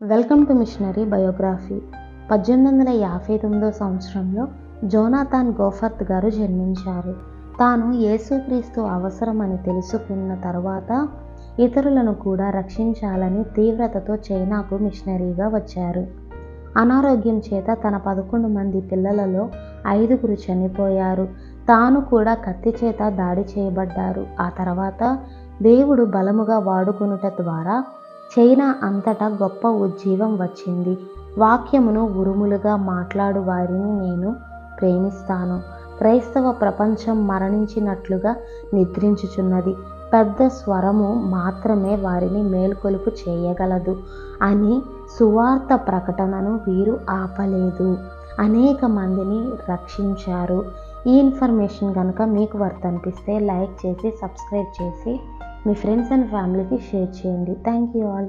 Welcome to machinery biography. 1859 సంవత్సరంలో Jonathan గోఫర్త్ గారు జన్మించారు. తాను యేసుక్రీస్తు అవసరమని తెలుసుకున్న తర్వాత ఇతరులను కూడా రక్షించాలని తీవ్రతతో చైనాకు మిషనరీగా వచ్చారు. అనారోగ్యం చేత తన 11 మంది పిల్లలలో 5 చనిపోయారు. తాను కూడా కత్తి చేత దాడి చేయబడ్డారు. ఆ తర్వాత దేవుడు బలముగా వాడుకొనుట ద్వారా చైనా అంతటా గొప్ప ఉజ్జీవం వచ్చింది. వాక్యమును ఉరుములుగా మాట్లాడు వారిని నేను ప్రేమిస్తాను. క్రైస్తవ ప్రపంచం మరణించినట్లుగా నిద్రించుచున్నది. పెద్ద స్వరము మాత్రమే వారిని మేల్కొలుపు చేయగలదు అని సువార్త ప్రకటనను వీరు ఆపలేదు. అనేక మందిని రక్షించారు. ఈ ఇన్ఫర్మేషన్ కనుక మీకు వర్త్ అనిపిస్తే లైక్ చేసి సబ్స్క్రైబ్ చేసి మీ ఫ్రెండ్స్ అండ్ ఫ్యామిలీకి షేర్ చేయండి. Thank you all.